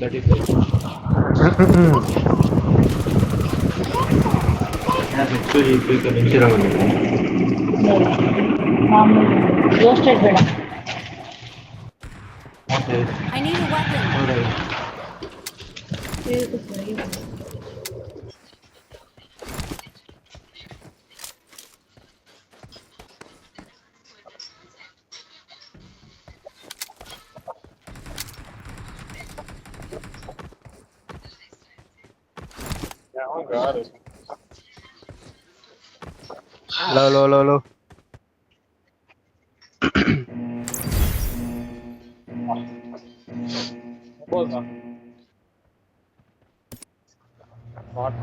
That is it. Yes, actually, quick Instagram. Roasted ಬೇಡ. Okay. I need a weapon. Alright. Oh god. Low. போதா what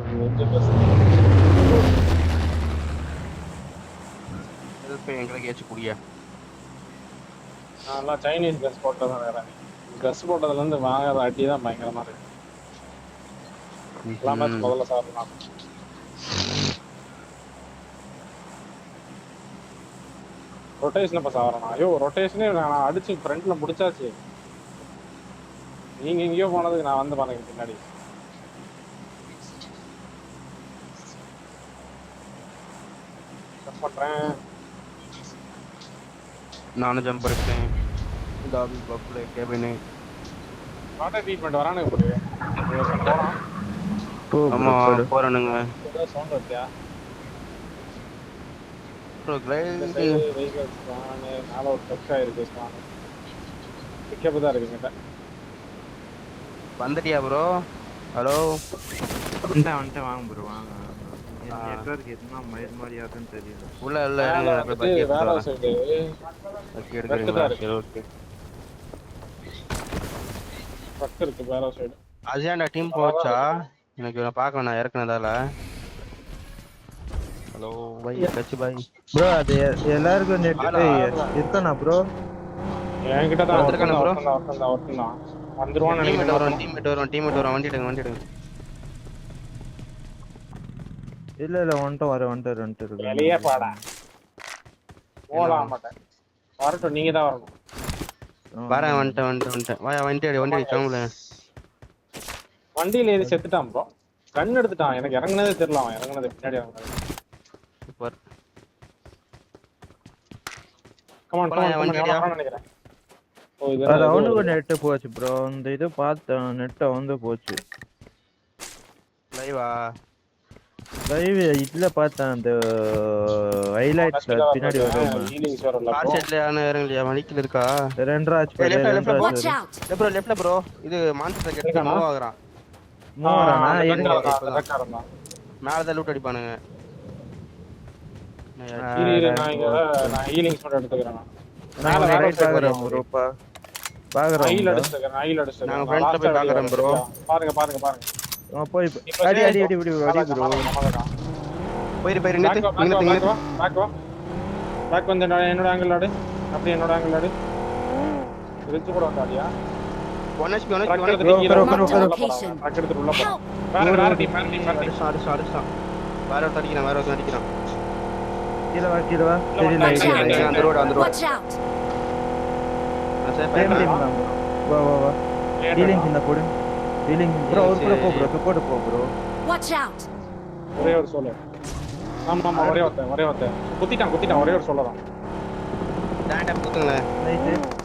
help எங்களுக்கு ஏச்சு குடியா. நான் Chinese dress போட்டதான் வேற. Dress போட்டதுல இருந்து வாங்குற அடி தான் பயங்கரமா இருக்கு. எல்லா மேட்ச் முதல்ல சாப்பிடலாம். ரொட்டேஷன் இப்ப சாவறானா? ஐயோ ரொட்டேஷனே நான் அடிச்சு ஃப்ரண்ட்ல முடிச்சாச்சு. நீங்க எங்கேயோ போனதுக்கு நான் வந்து பாருங்க பின்னாடி. பண்றேன். நானும் ஜம்ப் பண்ணிட்டேன். டாபி பப்ல கேபின். வாட்டர் ட்ரீட்மெண்ட் வரானுங்க போடு. போறான். ஆமா போறானுங்க. ஏதோ சவுண்ட் வருதா? ப்ரோ கிளைட் வெஹிக்கிள்ஸ் வாங்க. நால ஒரு டச் ஆயிருக்கு ஸ்பான். பிக்கப் தான் இருக்குங்க. வந்துட்டியா ப்ரோ? ஹலோ வந்துட்டு வாங்க ப்ரோ வாங்க. நெட்வொர்க் எதுனா மாதிரியாதுன்னு தெரியல. உள்ள இருங்க போய் பக்கி வேற எடுத்துறேன். சைடு பக்கி எடுத்துறீங்களா? சரி ஓகே. பக்கம் இருக்கு வேற சைடு. அஜாண்டா டீம் போச்சா? எனக்கு நான் பார்க்கணும் நான் இறக்குனதால. ஹலோ பை கட்சி பை. ப்ரோ அது எல்லாருக்கும் நெட் இருக்கானா ப்ரோ? என்கிட்ட தான் வந்திருக்கானே bro. ஒருத்தன் வந்துருவான்னு நினைக்கிறேன். டீம்மேட் வரும் வண்டி எடுங்க. இல்ல வந்துட்டு இருக்கு. வெளியே பாடா. போலாம் மாட்டேன். வரட்டும் நீங்க தான் வரணும். வரேன் வந்துட்டேன். வாயா வண்டி அடி கிளம்புல. வண்டியில ஏறி செத்துட்டான் ப்ரோ. கன் எடுத்துட்டான். எனக்கு இறங்குனதே தெரியல. அவன் இறங்குனது பின்னாடி இறங்குனது. சூப்பர். கமான் நினைக்கிறேன். ஓ இது அது அவனுக்கு நெட் போச்சு ப்ரோ. இந்த இது பார்த்தேன் நெட் வந்து போச்சு. லைவா லைவ் இதுல பார்த்தேன் அந்த ஹைலைட்ஸ்ல பின்னாடி வரும். ஹீலிங்ஸ் வரல கார் செட்ல யாரும் இறங்கலையா? மணிக்கில் இருக்கா? ரெண்டராஜ் Watch out. லெஃப்ட்ல ப்ரோ. இது மான்ஸ்டர் கெட் மூவ் ஆகுறான். மூவரானா இருங்க. மேல தான் லூட் அடிப்பானுங்க. நான் ஹீலிங்ஸ் மட்டும் எடுத்துக்கிறேன். நான் ரைட் பாக்குறேன் ப்ரோ. பாக்குறேன். ஹீல் அடிச்சிட்டேன். நாங்க ஃப்ரண்ட்ல போய் பாக்குறோம் ப்ரோ. பாருங்க. போய் அடி ப்ரோ. போயிரு நிறுத்து. பேக் வந்து என்னோட ஆங்கிள் ஆடு. அப்படி என்னோட ஆங்கிள் ஆடு. ரிட்ஜ் கூட வந்தாடியா? 1 HP ட்ரக் எடுத்து உள்ள போறான். வேற டீம் அடிச்சான். வேற ஒருத்தன் அடிக்கிறான். கீழ வா தெரியல ஐடியா. அந்த ரோட் Watch out. வா ஹீலிங் இந்த போடு. ஹீலிங் ப்ரோ ஒரு போ ப்ரோ. சப்போர்ட் போ ப்ரோ. Watch out. ஒரே ஒரு சோலோ. ஆமா ஒரே ஒருத்தன். குத்திட்டான் ஒரே ஒரு சோலோதான். டாண்டா குத்துங்களே.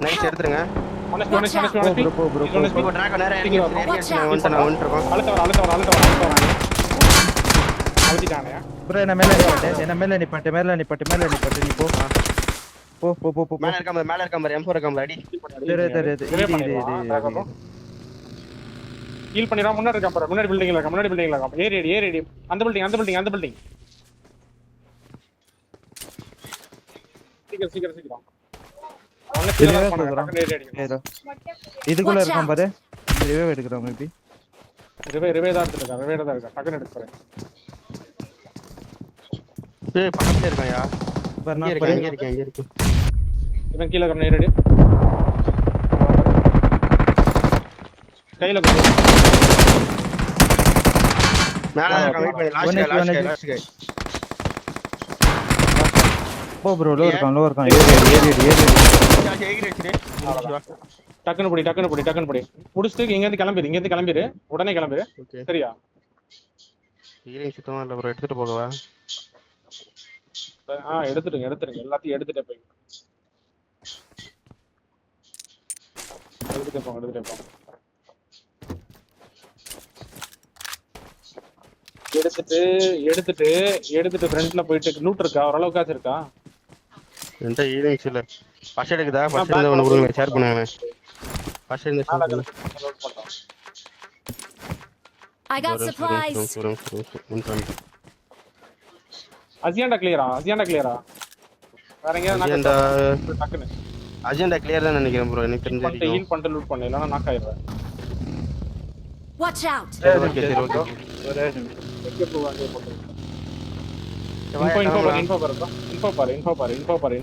நைஸ் எடுத்துருங்க. மனசு ப்ரோ. இப்போ டிராக் நேரா இறங்கி வந்துட்டோம். அழுத்த வர. அழுத்திட்டானே. ப்ரோ என்ன மேல நிப்பட்டு நீ போ. மேல இருக்காம M4 இருக்காம அடி. தெரியுது. ஹீல் பண்ணிரா. முன்னாடி இருக்கான் பாரு. முன்னாடி பில்டிங்ல இருக்கான். ஏறி. அந்த பில்டிங். சீக்கிரம். அவன கீழ பண்ணு. ஏறி அடிக்கணும். இதுக்குள்ள இருக்கான் பாரு. ரிவைவ் எடுக்கறோம் மேபி. ரிவே தான் இருக்கான். டக்குன்னு எடுத்து பாரு. ஏய் பக்கத்துல இருக்கான்யா. இங்க இருக்கு. இவன் கீழ இருக்கான். ஏறி. கையில கொடு. மேல இருக்கான். வெயிட் பண்ணு. லாஸ்ட் கை. போ ப்ரோ. லோ இருக்கான். ஏறி. ஏறி வச்சிரு. டக்குன்னு படி முடிச்சுட்டு இங்க இருந்து கிளம்பிரு உடனே கிளம்பிரு. ஓகே சரியா? ஹீலிங் சுத்தமா இல்ல ப்ரோ, எடுத்துட்டு போகவா? எடுத்துடுங்க எல்லாத்தையும் எடுத்துட்டு போங்க. எடுத்துட்டு போங்க. எடுத்துட்டு ஃப்ரண்ட்ல போயிட்டு லூட் இருக்கா? ஓரளவுக்காச்சும் இருக்கா? என்கிட்ட ஹீலிங்ஸ் இல்ல. ஃபர்ஸ்ட் எடுக்குதா? ஃபர்ஸ்ட் இருந்து ஒன்று கொடுங்க, ஷேர் பண்ணுங்க. ஃபர்ஸ்ட் இருந்து ஷேர் பண்ணுங்க. I got supplies. அஜெண்டா கிளியரா? வேற எங்கயாவது டக்குன்னு அஜெண்டா கிளியர் தான் நினைக்கிறேன் ப்ரோ. எனக்கு தெரிஞ்சு ஹீல் பண்ணிட்டு லூட் பண்ணல, இல்லனா நாக் ஆயிடுவேன். Watch out. ஓகே. ஒரே நிமிஷம். எங்க போவாங்க போட்டு. இன்ஃபோ பாரு.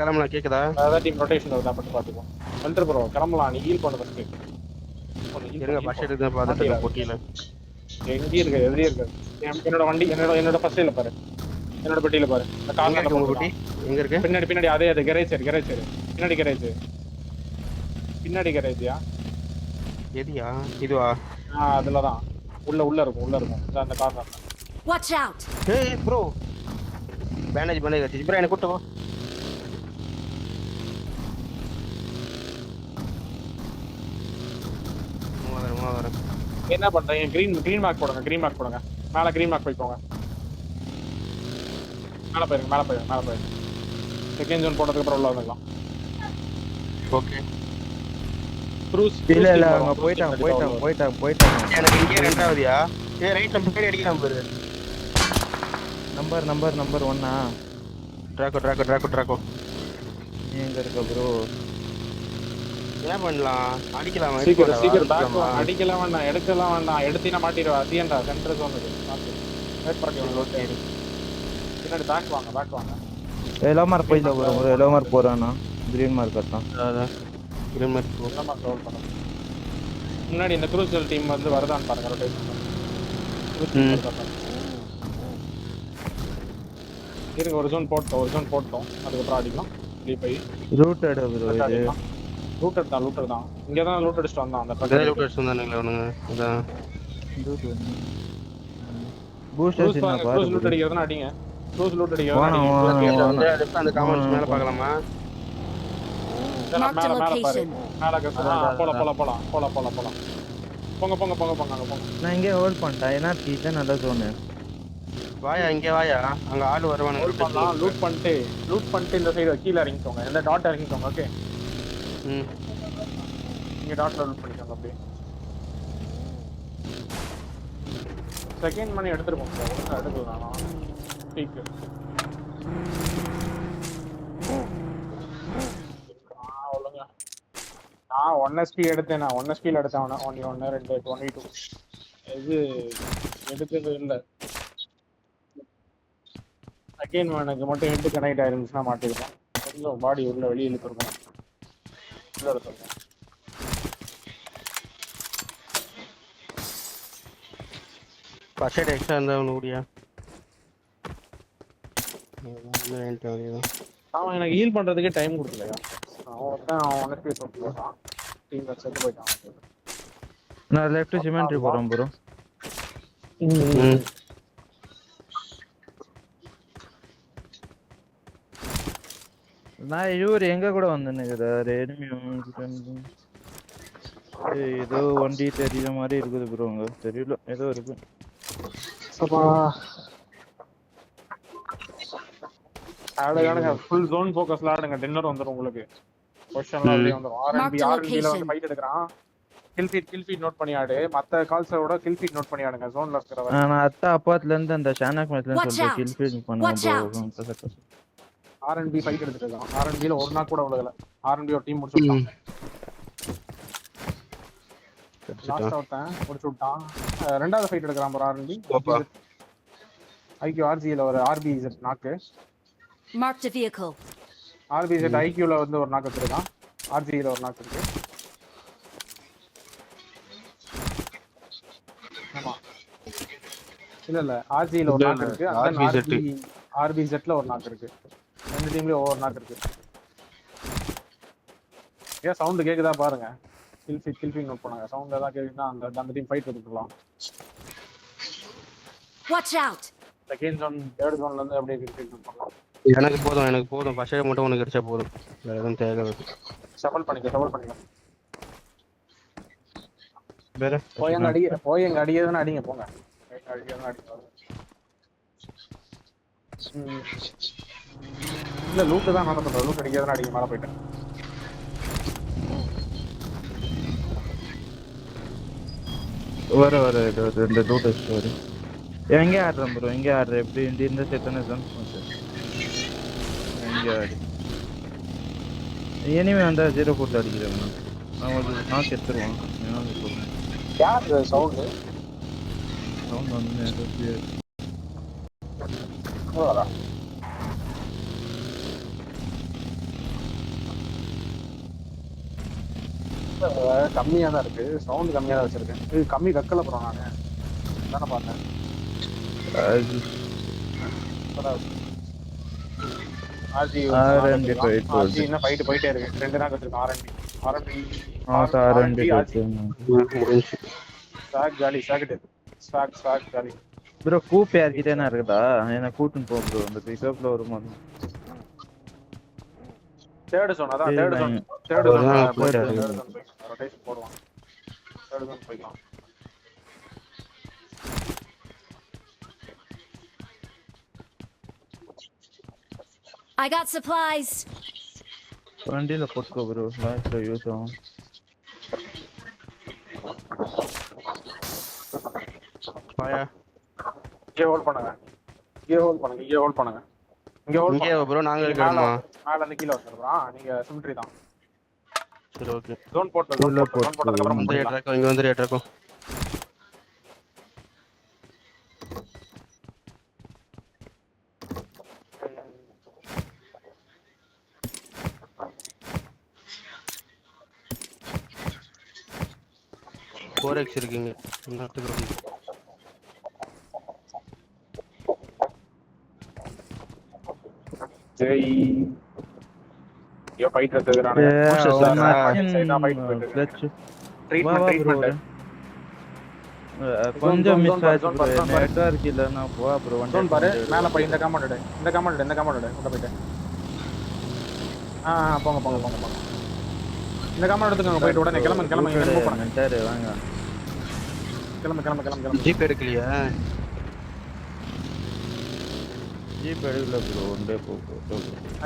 கிளம்பலாம் கேக்குதா? அதான் டீம் ரொட்டேஷன் வருதா மட்டும் பாத்துக்கோ. வந்துரு ப்ரோ, கிளம்பலாம். நீ ஹீல் பண்ணு ஃபர்ஸ்ட். இருங்க ஃபர்ஸ்ட் எடுத்து தான் பார்த்துட்டு போட்டியில. எங்க இருக்கு? எதிரே இருக்கு. என்னோட வண்டி என்னோட ஃபர்ஸ்ட்ல பாரு. என்னோட பெட்டியில பாரு. அந்த கார்ல உங்க குட்டி எங்க இருக்கு? பின்னாடி அதே கரேஜ் பின்னாடி கரேஜ்யா? எதியா? இதுவா? அதுல தான். உள்ள இருக்கும். அந்த கார்ல. Watch out. ஏய் ப்ரோ, பேண்டேஜ் கட்டி ப்ரோ, என்ன கூட்டு போ. மூவாதரம். என்ன பண்றீங்க? கிரீன் மார்க் போடுங்க. மேல கிரீன் மார்க் போய்க்கோங்க. மேல போயிருங்க. செகண்ட் ஜோன் போட்டதுக்கு அப்புறம் உள்ள வந்துடலாம். ஓகே. இல்ல அவங்க போயிட்டாங்க. எனக்கு இங்கே ரெண்டாவதுயா? ஏய் ரைட்ல பின்னாடி அடிக்கலாம் பாரு. Number 1 Draco. நீ எங்க இருக்க ப்ரோ? என்ன பண்ணலாம்? அடிக்கலாமா? சீக்கிரம் பேக் அடிக்கலாம் வேண்டாம், எடுக்கலாம் வேண்டாம். எடுத்தினா மாட்டிடுவா. அசியண்டா சென்டர் ஜோன் இது. வெயிட் பண்ணி ஓகே. பின்னாடி பேக் வாங்க. எல்லோ மார்க் போயில ப்ரோ. ஒரு எல்லோ மார்க் போறானா? கிரீன் மார்க் அதான். அதான் கிரீன் மார்க் ரோல் பண்ணு. முன்னாடி இந்த க்ரூசல் டீம் வந்து வரதான்னு பாருங்க. ரொட்டேஷன் இருங்க. ஒரு ஜோன் போட்டோம். அதுக்கப்புறம் அடிக்கலாம். Rooted bro. இது லூட்டர் தான். இங்க தான் லூட் அடிச்சிட்டு வந்தான். அந்த பக்கத்துல லூட் அடிச்சு வந்தானுங்க அவனுங்க. அதான் பூஸ்டர் சின்ன பாரு. க்ரூஸ் லூட் அடிக்கிறதுனா அடிங்க. க்ரூஸ் லூட் அடிக்கிறதுனா அந்த கமெண்ட்ஸ் மேல பார்க்கலாமா? Marked a location. போங்க. நான் இங்கே ஹோல்ட் பண்ணிட்டேன். ஏன்னா இதுதான் நல்ல ஜோனு. வாயா இங்கே வாயா, அங்க ஆள் வருவானுங்க. லூட் பண்ணிட்டு இந்த சைடு கீழ இறங்கிக்கோங்க. இந்த டாட் இறங்கிக்கோங்க. ஓகே. இங்க டாட்ல லூட் பண்ணிக்கோங்க. அப்படியே செகண்ட் மணி எடுத்துட்டு போங்க. எடுக்கலாம். பீக் அவ்வளோங்க. நான் 1 SP எடுத்தேன். 1 SP எடுத்தேன். 1 2 22 இது எடுக்கிறது இல்லை. செகண்ட் எனக்கு மட்டும் ஹெட் கனெக்ட் ஆயிருந்துச்சுன்னா மாட்டிருக்கோம். கொஞ்சம் பாடி உள்ள வெளியே இழுத்துருக்கோம். உள்ள எடுத்துருக்கோம். பர்செட் எக்ஸ்ட்ரா இருந்தா ஒன்று கூடியா? அவன் எனக்கு ஹீல் பண்றதுக்கே டைம் கொடுக்கலையா? அவன் 1 SP போட்டு போட்டான். டீம்ல செத்து போயிட்டான். நான் லெஃப்ட் சிமெண்ட்ரி போறேன் ப்ரோ. நான் இவர் எங்க கூட வந்துன்னுக்குறாரு. ஏதோ வண்டி தெரியற மாதிரி இருக்குது ப்ரோ. அங்க தெரியல, ஏதோ இருக்கு. ஆடுங்க. ஃபுல் ஜோன் ஃபோக்கஸ்ல ஆடுங்க. டின்னர் வந்துரும் உங்களுக்கு. பொசிஷன்ல அப்படியே வந்துரும். ஆர்என்பில வந்து ஃபைட் எடுக்கறான். கில் ஃபீட் நோட் பண்ணி ஆடு. மத்த கால்ஸோட கில் ஃபீட் நோட் பண்ணி ஆடுங்க. ஜோன்ல இருக்கறவங்க. நான் அத்த அப்பாத்துல இருந்து அந்த ஷானாக் மேட்ச்ல சொல்றேன். கில் ஃபீட் பண்ணுவோம் ப்ரோ. ஆர்என்பி ஃபைட் எடுத்துட்டு இருக்கான். ஆர்என்பில ஒரு நாள் கூட விலகல. ஆர்என்பி ஒரு டீம் முடிச்சுட்டான். லாஸ்ட் அவுட்டன் முடிச்சுட்டான். ரெண்டாவது ஃபைட் எடுக்கறான் ப்ரோ ஆர்என்பி. ஐக்யூ ஆர்ஜில ஒரு ஆர்பிஇஸ் நாக்கு. Marked a vehicle. ஆர்பிஇஸ் ஐக்யூல வந்து ஒரு நாக்கு எடுத்துட்டான். ஆர்ஜில ஒரு நாக்கு இருக்கு. ஆமா. இல்ல ஆர்ஜில ஒரு நாக்கு இருக்கு. ஆர்பிஇஸ்ல ஒரு நாக்கு இருக்கு. ரெண்டு டீம்லயும் ஒவ்வொரு நாக்கு இருக்கு. ஏன் சவுண்ட் கேக்குதா பாருங்க. கில் ஃபீட் நோட் பண்ணாங்க. சவுண்ட் ஏதாவது கேக்குதுன்னா அந்த டீம் ஃபைட் எடுத்துக்கலாம். Watch out! Second zone third ஜோன்ல இருந்து அப்படியே கில் ஃபீட் நோட் பண்ணலாம். எனக்கு போதும் ஃபர்ஸ்ட் எய்ட் மட்டும் உனக்கு கிடைச்சா போதும். வேற எதுவும் தேவை. ஷஃபிள் பண்ணிக்க. வேற போய் எங்க அடியதுன்னு அடிங்க போங்க. அடியதுன்னு அடிங்க. இல்ல லூட் தான் நான் சொல்றேன். லூட் அடிக்கிறதுன்னு அடிங்க மேல போயிட்டேன். வர ரெண்டு டூ டெஸ்ட் வரும். எங்க ஆடுறோம் ப்ரோ? எங்க ஆடுற? எப்படி இந்த செட்டான ஜோன் எங்க ஆடு? எனிமே வந்தா 0 போட்டு அடிக்கிறேன். நான் ஒரு நாக் எடுத்துருவான். யார் சவுண்ட் வந்து வரா கம்மியா தான் இருக்கு. சவுண்ட் கம்மியா தான் வச்சிருக்கேன். இது கம்மி கக்கல ப்ரோ. நானு தானே பார்த்தேன். R&D ஃபைட் போயிட்டே இருக்கு. 2 நாள் வச்சிருக்கேன். R&D stock jolly bro. கூப் யார்கிட்டனா இருக்குதா? என்ன கூட்டுன்னு போ ப்ரோ. அந்த பிக்கப்ல வருமா? தேர்ட் ஜோன் அதான் தேர்ட் ஜோன் ரொட்டேஷன் போடுவான். தேர்ட் ஜோன் போய்க்கலாம். I got supplies. வண்டியில போட்டுக்கோ ப்ரோ. லாஸ்ட்ல யூஸ் ஆகும். பாயா இங்கே ஹோல்ட் பண்ணுங்க. இங்கே ப்ரோ நாங்க இருக்கோமா? மேல இருந்து கீழ வந்துறோம். நீங்க சிமெட்ரி தான். சரி ஓகே. ஜோன் போட்டதுக்கு அப்புறம் வந்து ஏட்றக்கோ இங்க வந்து ஏட்றக்கோ. Forex இருக்குங்க. இந்த இடத்துக்கு ஜெய் யோ ஃபைட் எடுத்துறானே. ட்ரீட்மென்ட் கொஞ்சம் மிஸ் ஆச்சு ப்ரோ. நெட்வொர்க் இல்லனா போ ப்ரோ. ஜோன் பாரு மேல போய் இந்த கமாண்ட் உள்ள போய்ட்டு. போங்க. இந்த கமாண்ட் எடுத்துங்க. போய்ட்டு உடனே கிளம்பு இங்க மூவ் பண்ணுங்க. சரி வாங்க. கிளம்பு. ஜீப் எடுக்கலையா? ஜீப் எடுக்கல ப்ரோ. ஒன்டே போ.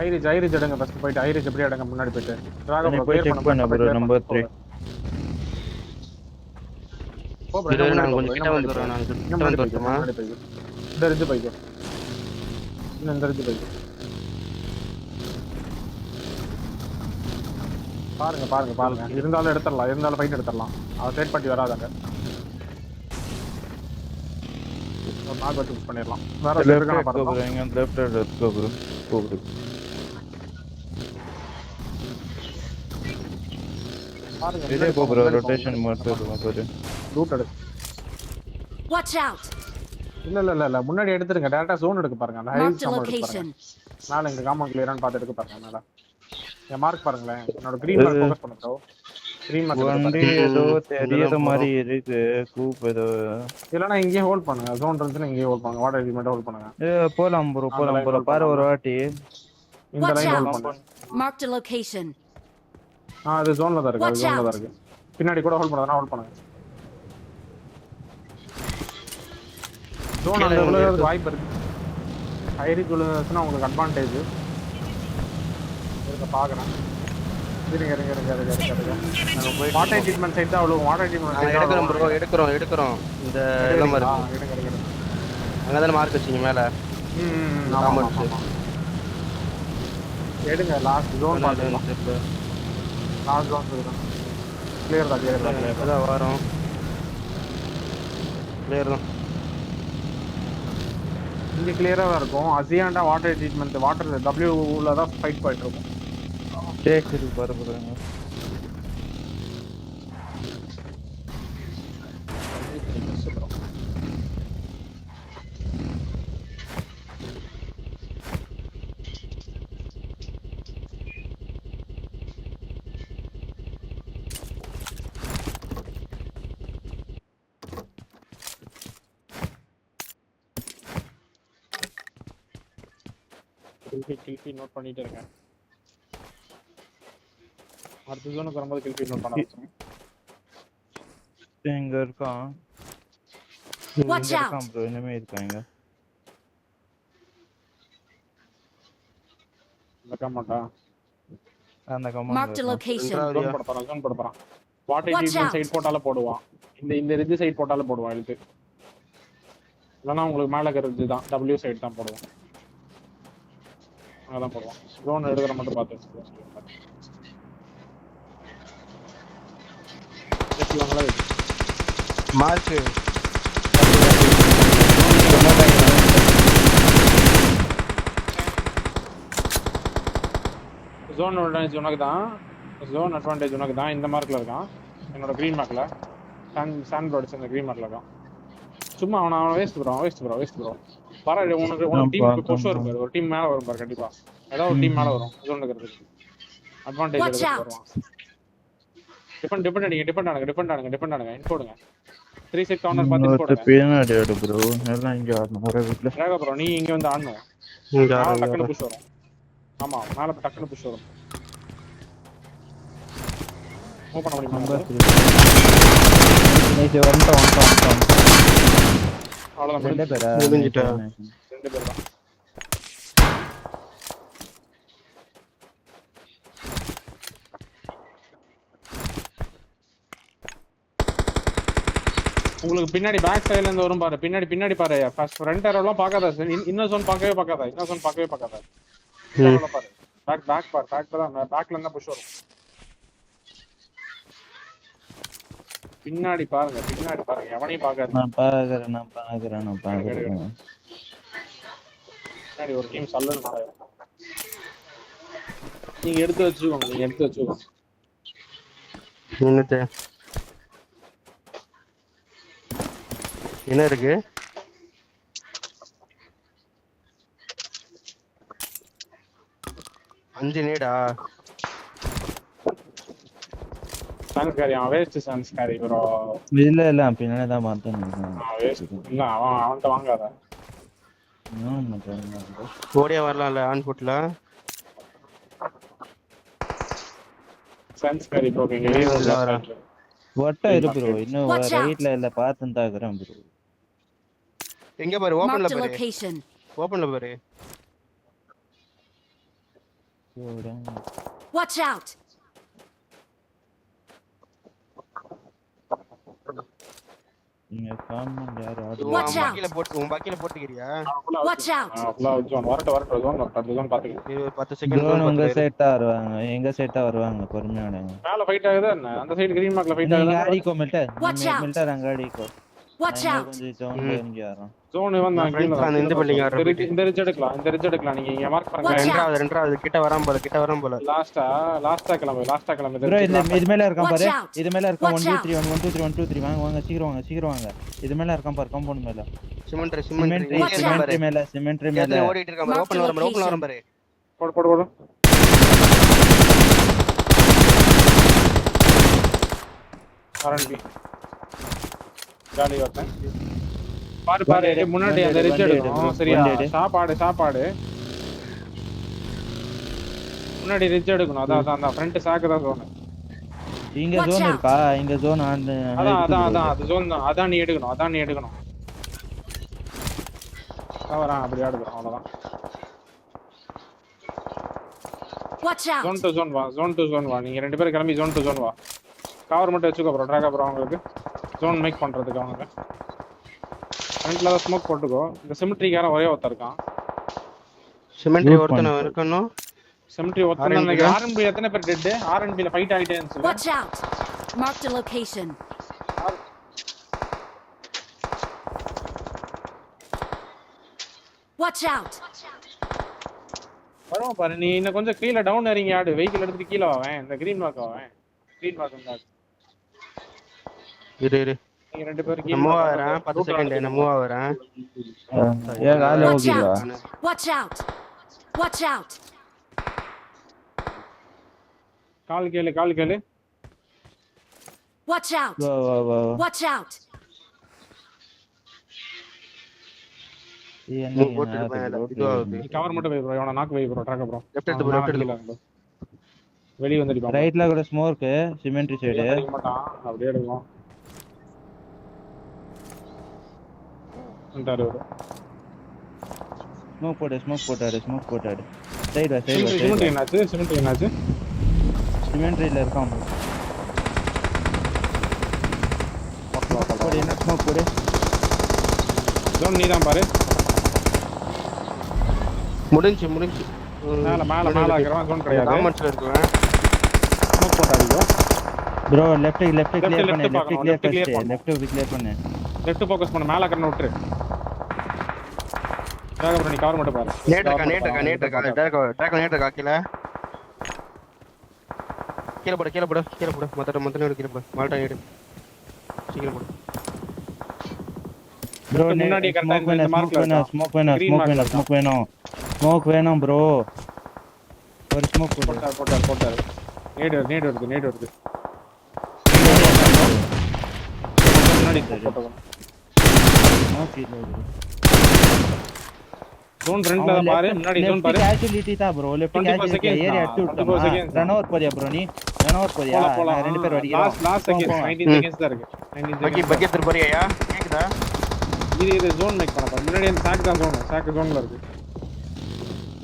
ஐரிஜ் எடுங்க. ஃபர்ஸ்ட் போய்ட்டு ஐரிஜ் அப்படியே எடுங்க. முன்னாடி போய்ட்டு டிராகோ போய் செக் பண்ண ப்ரோ. நம்பர் 3 போ ப்ரோ. நான் கொஞ்சம் கிட்ட வந்துறேன். நான் கிட்ட வந்துறேன். இந்த ரிட்ஜ் போய்க்கோ. இந்த ரிட்ஜ் போய்க்கோ. பாருங்க. இருந்தாலும் எடுத்துடலாம். ஃபைட் எடுத்துடலாம். அவ ட்ரேட் பண்ணி வராதாங்க. ஒரு நாக் வச்சு புஷ் பண்ணிரலாம். வேற இருக்கா பாருங்க ப்ரோ. இங்க லெஃப்ட் சைடு எடுத்துக்கோ ப்ரோ. போடு. பாருங்க இதே போ ப்ரோ. ரொட்டேஷன் மாத்துறோம் ப்ரோ. ரூட் எடு. Watch out! இல்ல முன்னாடி எடுத்துருங்க. டைரக்டா ஜோன் எடுக்க பாருங்க. அந்த ஹைட் Marked a சம்மர் எடுக்க location. பாருங்க. நாளை இந்த காமன் கிளியரான்னு பார்த்து எடுக்க பாருங்க. மேல என் மார்க் பாருங்களேன். என்னோட கிரீன் மார்க் ஃபோக்கஸ் பண்ணு ப்ரோ. கிரீன் மார்க் வண்டி ஏதோ தெரியாத மாதிரி இருக்கு. கூப் ஏதோ இல்லனா இங்கேயே ஹோல்ட் பண்ணுங்க. ஜோன் இருந்துச்சுன்னா இங்கேயே ஹோல்ட் பண்ணுங்க. வாட்டர் எலிமெண்ட் ஹோல்ட் பண்ணுங்க. போலாம் ப்ரோ. பாரு ஒரு வாட்டி இந்த Watch லைன் ஹோல்ட் out! பண்ணுங்க. Marked a location. அது ஜோன்ல தான் இருக்கு. Watch out. பின்னாடி கூட ஹோல்ட் பண்ணாதனா ஹோல்ட் பண்ணுங்க. ஜோன் அந்த உள்ள வாய்ப்பு இருக்கு. ஹைரிஜ் உள்ளதுன்னா உங்களுக்கு அட்வான்டேஜ் இருக்க பாக்குறேன். இருங்க. நாங்க போய் வாட்டர் ட்ரீட்மென்ட் சைடு தான் அவ்வளவு. வாட்டர் ட்ரீட்மென்ட் சைடு எடுக்கறோம் ப்ரோ. எடுக்கறோம். இந்த இடம் இருக்கு. எடுங்க. அங்க தான் மார்க் வச்சீங்க மேல. ஆமா. எடுங்க. லாஸ்ட் ஜோன் பாத்துக்கலாம். லாஸ்ட் ஜோன் இருக்குதான். கிளியர் தான். இப்பதான் வரோம். கிளியர் தான். இங்க கிளியரா தான் இருக்கும். அசியாண்டா வாட்டர் ட்ரீட்மென்ட் வாட்டர் டபிள்யூல தான் ஃபைட் போயிட்டு இருக்கும். டேக்ஸ் பாரு போறாங்க. கில் நோட் பண்ணிட்டே இருக்கேன். அடுத்த ஜோனுக்கு வரும்போது கில் நோட் பண்ண ஆரம்பிச்சேன். எங்க இருக்கான்? Watch இங்க out! இருக்கான் ப்ரோ, இனிமே இருக்காங்க. இருக்க மாட்டான். அந்த Marked a command location. Zone போட போறான். Water Watch treatment out. Side போட்டால போடுவான். இந்த ரிட்ஜ் சைடு போட்டால போடுவான் இழுத்து. இல்லைன்னா உங்களுக்கு மேலே இருக்கிற ரிட்ஜ் தான் W சைடு தான் போடுவான். அதான் போடுவான். ஜோன் எடுக்கிற மட்டும் பார்த்து மார்க் ஜோன் அட்வான்டேஜ் உனக்கு தான். ஜோன் அட்வான்டேஜ் உனக்கு தான். இந்த மார்க்ல இருக்கான். என்னோட கிரீன் மார்க்ல சாண்ட் ப்ரோட்ஸ் இந்த கிரீன் மார்க்ல இருக்கான். சும்மா அவன வேஸ்ட் ப்ரோ. பாரு உனக்கு டீம் புஷ் வரும் பாரு. ஒரு டீம் மேல வரும் பாரு கண்டிப்பா. ஏதாவது ஒரு டீம் மேல வரும். ஜோன் இருக்கிறதுக்கு அட்வான்டேஜ் Watch out. வருவான். டிபெண்ட் ஆனுங்க. இன்ஃபோடுங்க. 3 6 கார்னர் பார்த்து போடுங்க. பின்னாடி ஆடு ப்ரோ. எல்லாம் இங்க ஆடணும் ஒரே வீட்ல. ராகா ப்ரோ நீ இங்க வந்து ஆடணும். இங்க டக்குனு புஷ் வரும். ஆமா மேல டக்குனு புஷ் வரும். மூவ் பண்ண முடியுமா? நைஸ் வந்துட்டோம். அவ்வளவுதான் ரெண்டே பேரா? முடிஞ்சிட்டா? 2 பேர் தான். உங்களுக்கு பின்னாடி பேக் சைடுல இருந்து வரும் பாரு. பின்னாடி பாரு. ஃபர்ஸ்ட் ஃப்ரண்ட் ஏரோலாம் பார்க்காத. இன்னொரு ஜோன் பார்க்கவே பார்க்காத. பாரு. பேக் பாரு. பேக்ல இருந்தா புஷ் வரும். பின்னாடி பாருங்க. எவனையும் பார்க்காத. நான் பாக்குறேன். பின்னாடி ஒரு டீம் சல்லன்னு மாறாது. நீங்க எடுத்து வச்சுக்கோங்க. என்னது என்ன இருக்கு? அஞ்சு நீடா? சான்ஸ்காரி அவன் வேஸ்ட் சான்ஸ்காரி ப்ரோ. இல்ல பின்னாடி தான் பார்த்தேன். இல்ல அவன்கிட்ட வாங்காத. ஓடியா வரலாம்ல ஆன் ஃபுட்ல. சான்ஸ்காரி ப்ரோ ஒட்டா இரு ப்ரோ. இன்னும் ரைட்ல இல்ல பாத்துன்னு தாக்குறேன் ப்ரோ. எங்க பாரு ஓபன்ல Marked a பாரு. location. ஓபன்ல பாரு. Watch out! இங்க காமன் யார் ஆடு? Watch out. உன் பக்கில போட்டுக்கிறியா? Watch out! ஜோன் வரட்டும் ஜோன் பாத்துக்கலாம். இது 10 செகண்ட் ப்ரோ உங்க செட்டா வருவாங்க. எங்க செட்டா வருவாங்க பொறுமையா ஆடுங்க. மேல ஃபைட் ஆகுதா என்ன? அந்த சைடு கிரீன் மார்க்ல ஃபைட் நீங்க ஆகுதா? ஆடிக்கோ மில்டர். Watch out. மில்டர் அங்க ஆடிக்கோ. Watch out! கொஞ்சம் ஜோன்ல இறங்கி வரோம். ஜோன் வந்து friends அந்த இந்த building ஆடுற இந்த ரிட்ஜ் எடுக்கலாம். நீங்க இங்க மார்க் Watch பண்ணுங்க. out. ரெண்டாவது கிட்ட வராம போல. லாஸ்டா கிளம்பு. ப்ரோ இது மேல இருக்கான் பாரு. Watch out. இது மேல இருக்கான். Watch 1 out. 2 3 1 2 3 வாங்க சீக்கிரம் வாங்க. இது மேல இருக்கான் பாரு காம்பவுண்ட் மேல. சிமெண்ட் சிமெண்ட் மேல. ஓடிட்டு இருக்கான் பாரு. ஓபன்ல வர பாரு. போடு. ஆரம்பி. காலி வரேன். பாரு முன்னாடி அந்த ரிட்ஜ் எடுக்கணும். சரியா? சாப்பாடு. முன்னாடி ரிட்ஜ் எடுக்கணும். அதான் ஃப்ரண்ட் சாக்கு தான் ஜோன். இங்க ஜோன் இருக்கா? இங்க ஜோன் அந்த அதான் அது ஜோன் தான். அதான் நீ எடுக்கணும். கவரா அப்படி ஆடுறோம் அவ்வளவுதான். Watch out! Zone to zone வா. நீங்க ரெண்டு பேரும் கிளம்பி ஜோன் டு ஜோன் வா. கவர் மட்டும் வச்சுக்கோ ப்ரோ. ட்ராக் ப்ரோ உங்களுக்கு ஜோன் மேக் பண்றதுக்கு அவங்க ஃப்ரண்ட்ல தான் ஸ்மோக் போட்டுக்கோ. இந்த சிமெட்ரிக்கார ஒரே ஒருத்தர் இருக்கான். சிமெண்ட்ரி ஒருத்தன இருக்கணும். சிமெட்ரி ஒருத்தன் நினைக்கிறேன். ஆர்என்பி எத்தனை பேர் டெட்? ஆர்என்பில ஃபைட் ஆயிட்டே இருந்துச்சு. Watch out! Marked a location. Watch out! வரோம் பாரு. நீ இன்னும் கொஞ்சம் கீழே டவுன் இறங்கி ஆடு. வெஹிக்கிள் எடுத்துட்டு கீழே வாவேன். இந்த கிரீன் மார்க் வாவேன். கிரீன் மார்க் இருந்தா இரு நீங்க ரெண்டு பேரும் கீழே மூவ் ஆவறேன். 10 செகண்ட் நான் மூவ் ஆவறேன். ஏ கால Watch ஓடிடா. out! Watch out! கால் கேளு. Watch out! வா. Watch out! போட்டுட்டு மேல இதுவாகுது. நீ கவர் மட்டும் வை ப்ரோ. இவனை நாக்கு வை ப்ரோ. Track bro. லெஃப்ட் எடுத்து போ, லெஃப்ட் எடுத்து போ. வெளிய வந்து அடிப்பான். ரைட்ல கூட ஸ்மோக் சிமெண்ட்ரி சைடு. அடிக்க மாட்டான். அப்படியே எடுக்கலாம். வந்துட்டாரு ப்ரோ. ஸ்மோக் போட்டாரு. சைடு சிமெண்ட் என்னாச்சு? சிமெண்ட்ரில இருக்கான் bro. போடு என்ன ஸ்மோக் போடு. ஜோன் நீதான் பாரு. முடிஞ்சு மேல ஆக்குறவன் ஜோன் கிடையாது. காமெண்ட்ஸ்ல இருக்குவேன். ஸ்மோக் போட்டாதீங்க bro. லெஃப்ட் கிளியர் பண்ணு. லெஃப்ட் கிளியர் பண்ணு. லெஃப்ட் ஃபோக்கஸ் பண்ணு. மேல ஆக்குறன விட்டுரு. ட்ராக் ப்ரோ நீ கவர் மட்டும் பாரு. நேட் இருக்கா. ட்ராக் நேட் இருக்கா கீழ போடு. மொத்த நேட் கீழ போடு. மால்டா நேட். சீக்கிரம் போடு. bro முன்னாடி கரெக்ட்டா இந்த மார்க்ல ஸ்மோக் வேணும் bro. ஒரு ஸ்மோக் போட்டாரு. நேட் வருது. முன்னாடி போட்டோம். ஸ்மோக் இல்ல bro. ஜோன் ஃப்ரண்ட்ல பாரு. முன்னாடி ஜோன் பாரு. கேஷுவலிட்டி தான் bro. லெஃப்ட் கேஷுவலிட்டி ஏரியா எடுத்து விட்டு ரன் ஓவர் போறியா bro? நீ ரன் ஓவர் போறியா? ரெண்டு பேர் அடிக்கிறோம். லாஸ்ட் செகண்ட் 19 செகண்ட்ஸ் தான் இருக்கு. 19 பக்கெட் திருப்ப போறியா? கேக்குதா? இது ஜோன் மேக் பண்ண பாரு. முன்னாடி அந்த சாக் தான் சாக் ஜோன்ல இருக்கு.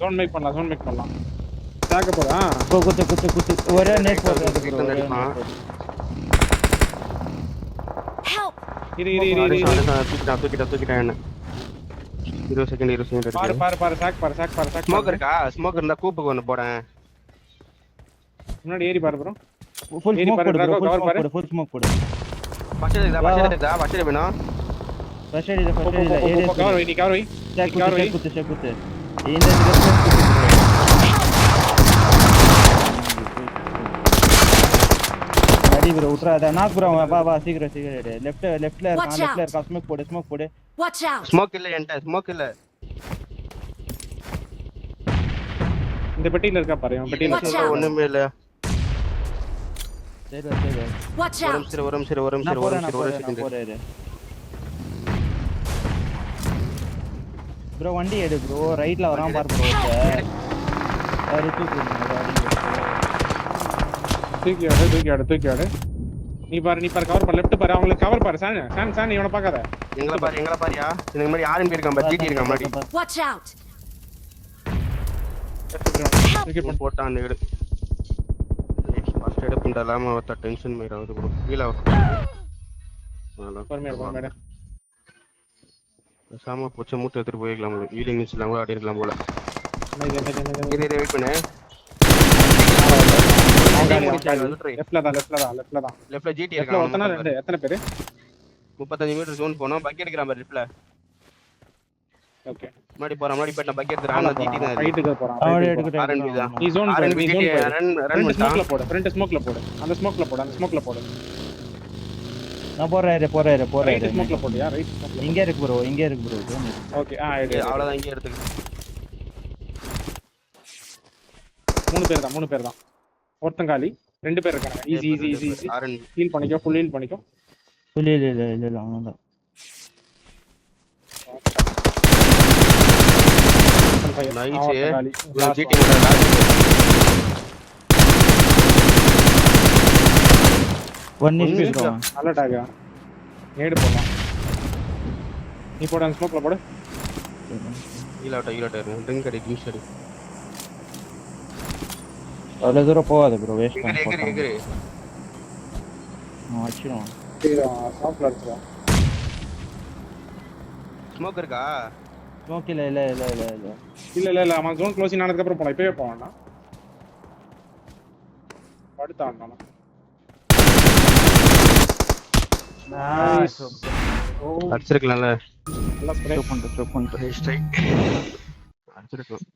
ஜோன் மேக் பண்ணலாம். சாக்க போறா. குத்து ஒரே நேட் போடுறது bro. Help! இரு. தூக்கிட்டான். 20 செகண்ட் இருக்கு. பாரு சாக். ஸ்மோக் இருக்கா? ஸ்மோக் இருந்தா கூப்புக்கு ஒன்னு போறேன். முன்னாடி ஏறி பாரு bro. ஃபுல் ஏறி ஸ்மோக் பாரு. போடு bro. கவர் பாரு. ஃபுல் ஸ்மோக் போடு. பச்சை வேணும். ஃபர்ஸ்ட் எய்ட் ஏரியா கவர் வை. குத்து. இந்த அடி bro. உட்றாத. Knock bro. வா சீக்கிரம் எடு. லெஃப்ட்ல இருக்கா. ஸ்மோக் போடு. Watch out! ஸ்மோக் இல்ல. இந்த பெட்டில இருக்கா பாரு. இவன் பெட்டில Watch out! ஒண்ணுமே இல்ல. சரி. Watch out! ஒரு நிமிஷம். போறேன் bro. வண்டி எடு bro. ரைட்ல வரான் பாரு bro. தூக்கி ஆடு. நீ பாரு கவர் பாரு. லெஃப்ட் பாரு. அவங்களுக்கு கவர் பாரு. சான் இவனை பார்க்காத. எங்கள பாரியா? இதுக்கு முன்னாடி ஆர்எம்பி இருக்கான் பாரு. ஜிடி இருக்கான் முன்னாடி. Watch out! தூக்கி போட்டான் அந்த வீடு. ஃபர்ஸ்ட் எய்ட் பண்ணலாம வத்த டென்ஷன் மேல ஆகுது bro. கீழ பொறுமையா. சாமா போச்ச மூட்டை எடுத்துட்டு போயிடலாம். ஈலிங் மிஸ்லாம் கூட ஆடி இருக்கலாம் போல. இரு வெயிட் பண்ணு. லெஃப்ட்ல ஜிடி இருக்கான். எத்தனை பேரு? 35 மீட்டர் ஜோன் போறோம். பக்கெட் எடுக்கறான் பாரு லெஃப்ட்ல. ஓகே. முன்னாடி போய்ட்ட பக்கெட் எடுக்கறான். ஜிடி தான் ஃபைட்டுக்கு போறான். ஆர்என்பி தான். நீ ஜோன் ரன் ஸ்மோக்ல போடு. ஃப்ரண்ட் ஸ்மோக்ல போடு. அந்த ஸ்மோக்ல போடு. நான் போறேன். ஸ்மோக்ல போடுயா. ரைட் ஸ்மோக்ல. இங்க இருக்கு bro. ஓகே. அவ்வளவுதான். இங்க எடுத்துக்க. 3 பேர் தான். ஒருத்தன் காலி. 2 பேர் இருக்காங்க. ஈஸி. ஆர்என்பி ஹீல் பண்ணிக்கோ. ஃபுல் ஹீல் பண்ணிக்கோ. இல்ல அவன்தான். நைஸ். ஜிடி நல்ல டாக். நேடு போடலாம். நீ போடு. அந்த ஸ்மோக்ல போடு. ஈலாட்ட ட்ரிங்க் அடி. அவ்வளவு தூரம் போகாத bro. வேஸ்ட் எகிரி. அடிச்சிடும். ஸ்மோக்ல இருக்கா? ஸ்மோக் இருக்கா? ஸ்மோக் இல்ல. அவன் ஜோன் க்ளோசிங் ஆனதுக்கு அப்புறம் போலாம். இப்பவே போவானா? படுத்தான். நைஸ். அடிச்சிருக்கலாம்ல. நல்லா ஸ்ப்ரே ஸ்டோப் பண்ணிட்டு ஸ்ட்ரைக் அடிச்சிருக்கலாம்.